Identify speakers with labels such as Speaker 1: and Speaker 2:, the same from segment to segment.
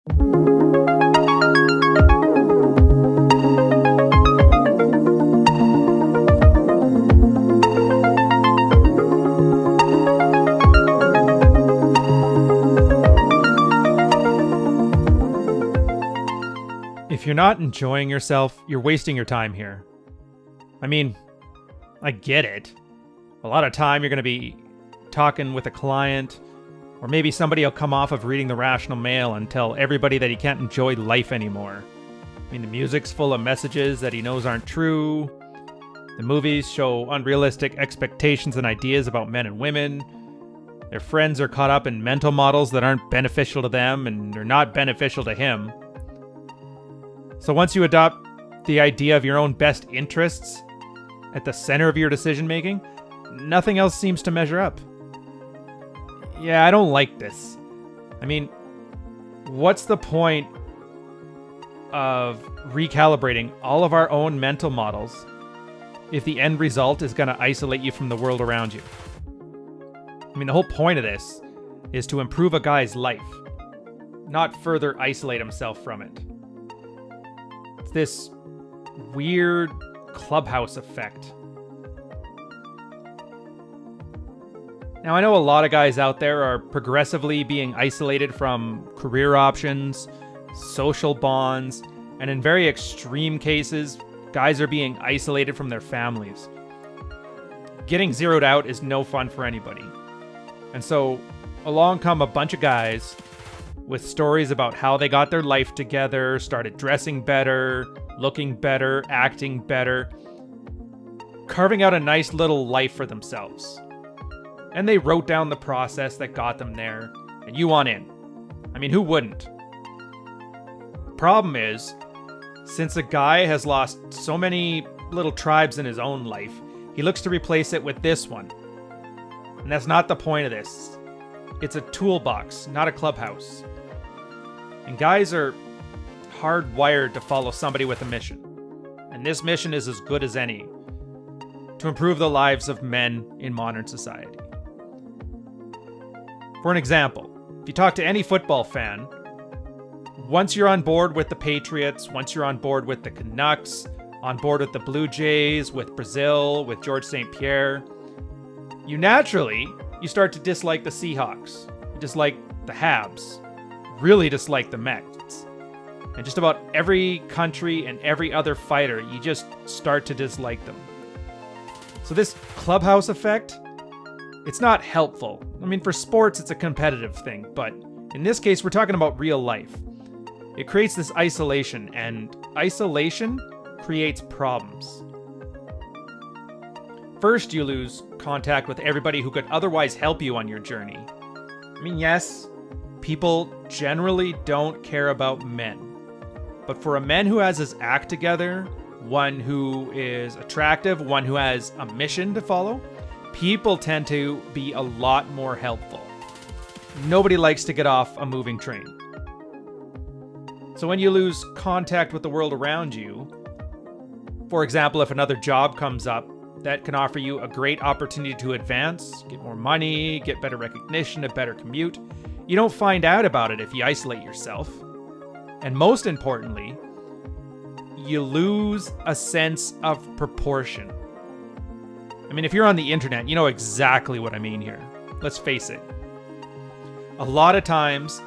Speaker 1: If you're not enjoying yourself, you're wasting your time here. I mean, I get it. A lot of time you're going to be talking with a client, or maybe somebody will come off of reading the Rational Mail and tell everybody that he can't enjoy life anymore. I mean, the music's full of messages that he knows aren't true. The movies show unrealistic expectations and ideas about men and women. Their friends are caught up in mental models that aren't beneficial to them and they're not beneficial to him. So once you adopt the idea of your own best interests at the center of your decision making, nothing else seems to measure up. Yeah, I don't like this. I mean, what's the point of recalibrating all of our own mental models if the end result is going to isolate you from the world around you? I mean, the whole point of this is to improve a guy's life, not further isolate himself from it. It's this weird Clubhouse Effect. Now, I know a lot of guys out there are progressively being isolated from career options, social bonds, and in very extreme cases, guys are being isolated from their families. Getting zeroed out is no fun for anybody. And so, along come a bunch of guys with stories about how they got their life together, started dressing better, looking better, acting better, carving out a nice little life for themselves. And they wrote down the process that got them there, and you want in. I mean, who wouldn't? Problem is, since a guy has lost so many little tribes in his own life, he looks to replace it with this one. And that's not the point of this. It's a toolbox, not a clubhouse. And guys are hardwired to follow somebody with a mission. And this mission is as good as any, to improve the lives of men in modern society. For an example, if you talk to any football fan, once you're on board with the Patriots, once you're on board with the Canucks, on board with the Blue Jays, with Brazil, with George St. Pierre, you start to dislike the Seahawks, you dislike the Habs, really dislike the Mets. And just about every country and every other fighter, you just start to dislike them. So this Clubhouse Effect, it's not helpful. I mean, for sports, it's a competitive thing, but in this case, we're talking about real life. It creates this isolation, and isolation creates problems. First, you lose contact with everybody who could otherwise help you on your journey. I mean, yes, people generally don't care about men. But for a man who has his act together, one who is attractive, one who has a mission to follow, people tend to be a lot more helpful. Nobody likes to get off a moving train. So when you lose contact with the world around you, for example, if another job comes up that can offer you a great opportunity to advance, get more money, get better recognition, a better commute, you don't find out about it if you isolate yourself. And most importantly, you lose a sense of proportion. I mean, if you're on the internet, you know exactly what I mean here. Let's face it. A lot of times,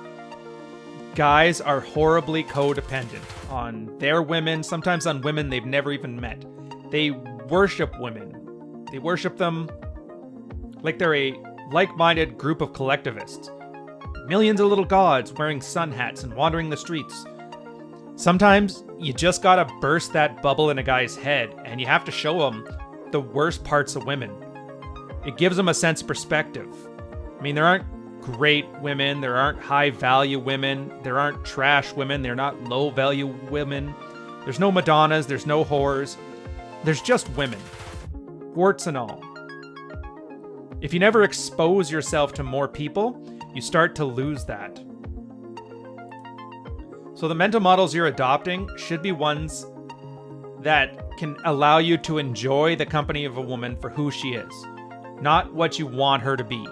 Speaker 1: guys are horribly codependent on their women, sometimes on women they've never even met. They worship women. They worship them like they're a like-minded group of collectivists. Millions of little gods wearing sun hats and wandering the streets. Sometimes you just gotta burst that bubble in a guy's head and you have to show him the worst parts of women. It gives them a sense of perspective. I mean, there aren't great women, there aren't high-value women, there aren't trash women, they're not low-value women. There's no Madonnas, there's no whores. There's just women. Warts and all. If you never expose yourself to more people, you start to lose that. So the mental models you're adopting should be ones that can allow you to enjoy the company of a woman for who she is, not what you want her to be.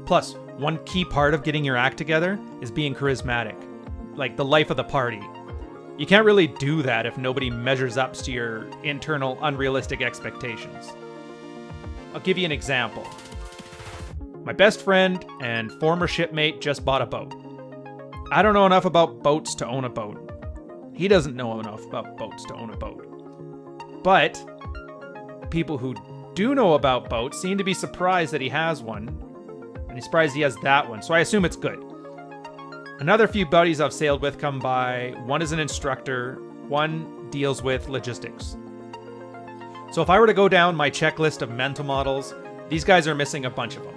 Speaker 1: Plus, one key part of getting your act together is being charismatic, like the life of the party. You can't really do that if nobody measures up to your internal unrealistic expectations. I'll give you an example. My best friend and former shipmate just bought a boat. I don't know enough about boats to own a boat. He doesn't know enough about boats to own a boat. But people who do know about boats seem to be surprised that he has one, and he's surprised he has that one, so I assume it's good. Another few buddies I've sailed with come by. One is an instructor, one deals with logistics. So if I were to go down my checklist of mental models, these guys are missing a bunch of them.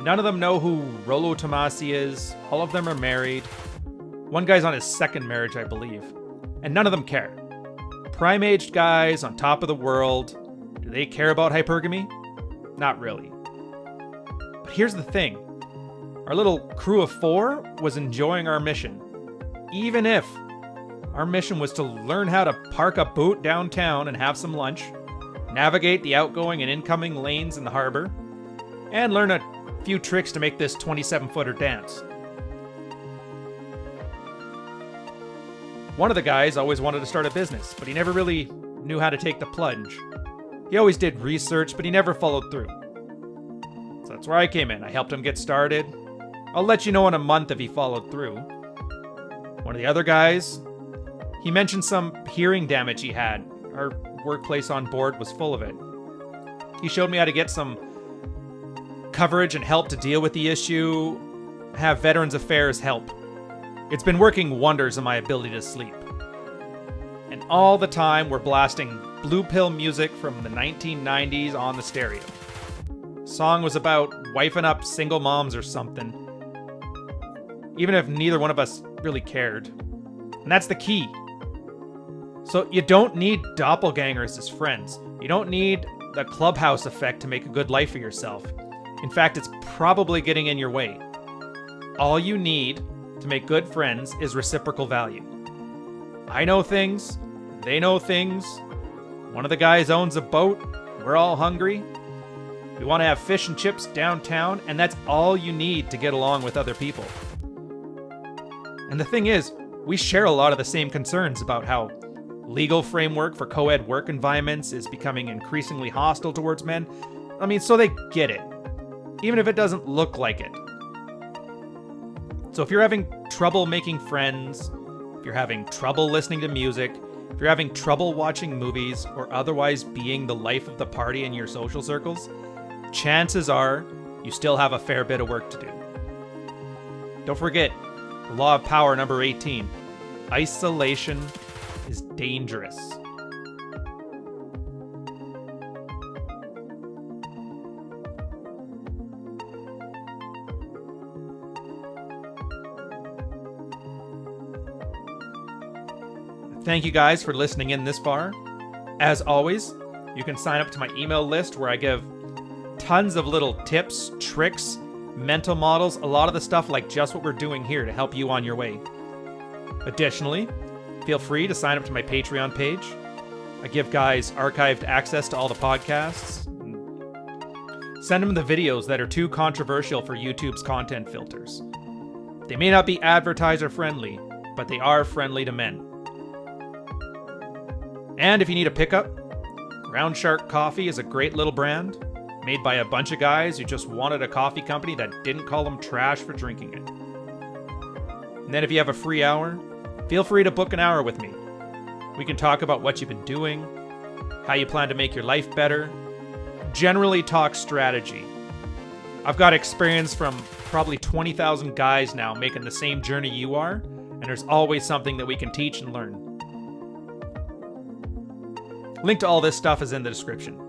Speaker 1: None of them know who Rollo Tomasi is. All of them are married. One guy's on his second marriage, I believe. And none of them care. Prime-aged guys on top of the world. Do they care about hypergamy? Not really. But here's the thing. Our little crew of 4 was enjoying our mission. Even if our mission was to learn how to park a boat downtown and have some lunch, navigate the outgoing and incoming lanes in the harbor, and learn a few tricks to make this 27-footer dance. One of the guys always wanted to start a business, but he never really knew how to take the plunge. He always did research, but he never followed through. So that's where I came in. I helped him get started. I'll let you know in a month if he followed through. One of the other guys, he mentioned some hearing damage he had. Our workplace on board was full of it. He showed me how to get some coverage and help to deal with the issue, have Veterans Affairs help. It's been working wonders on my ability to sleep. And all the time we're blasting blue pill music from the 1990s on the stereo. Song was about wifing up single moms or something. Even if neither one of us really cared. And that's the key. So you don't need doppelgangers as friends. You don't need the Clubhouse Effect to make a good life for yourself. In fact, it's probably getting in your way. All you need to make good friends is reciprocal value. I know things. They know things. One of the guys owns a boat. We're all hungry. We want to have fish and chips downtown, and that's all you need to get along with other people. And the thing is, we share a lot of the same concerns about how legal framework for co-ed work environments is becoming increasingly hostile towards men. I mean, so they get it, even if it doesn't look like it. So if you're having trouble making friends, if you're having trouble listening to music, if you're having trouble watching movies or otherwise being the life of the party in your social circles, chances are you still have a fair bit of work to do. Don't forget, the law of power number 18. Isolation is dangerous. Thank you guys for listening in this far. As always, you can sign up to my email list where I give tons of little tips, tricks, mental models, a lot of the stuff like just what we're doing here to help you on your way. Additionally, feel free to sign up to my Patreon page. I give guys archived access to all the podcasts. Send them the videos that are too controversial for YouTube's content filters. They may not be advertiser friendly, but they are friendly to men. And if you need a pickup, Groundshark Coffee is a great little brand made by a bunch of guys who just wanted a coffee company that didn't call them trash for drinking it. And then if you have a free hour, feel free to book an hour with me. We can talk about what you've been doing, how you plan to make your life better, generally talk strategy. I've got experience from probably 20,000 guys now making the same journey you are, and there's always something that we can teach and learn. Link to all this stuff is in the description.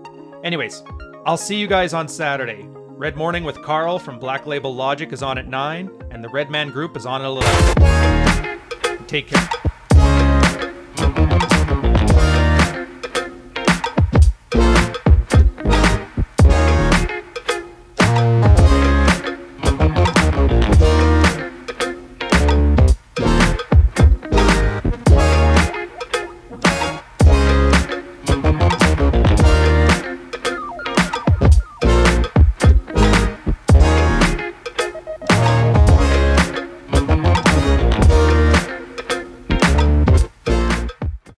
Speaker 1: Anyways, I'll see you guys on Saturday. Red Morning with Carl from Black Label Logic is on at 9, and the Red Man Group is on at 11. Take care.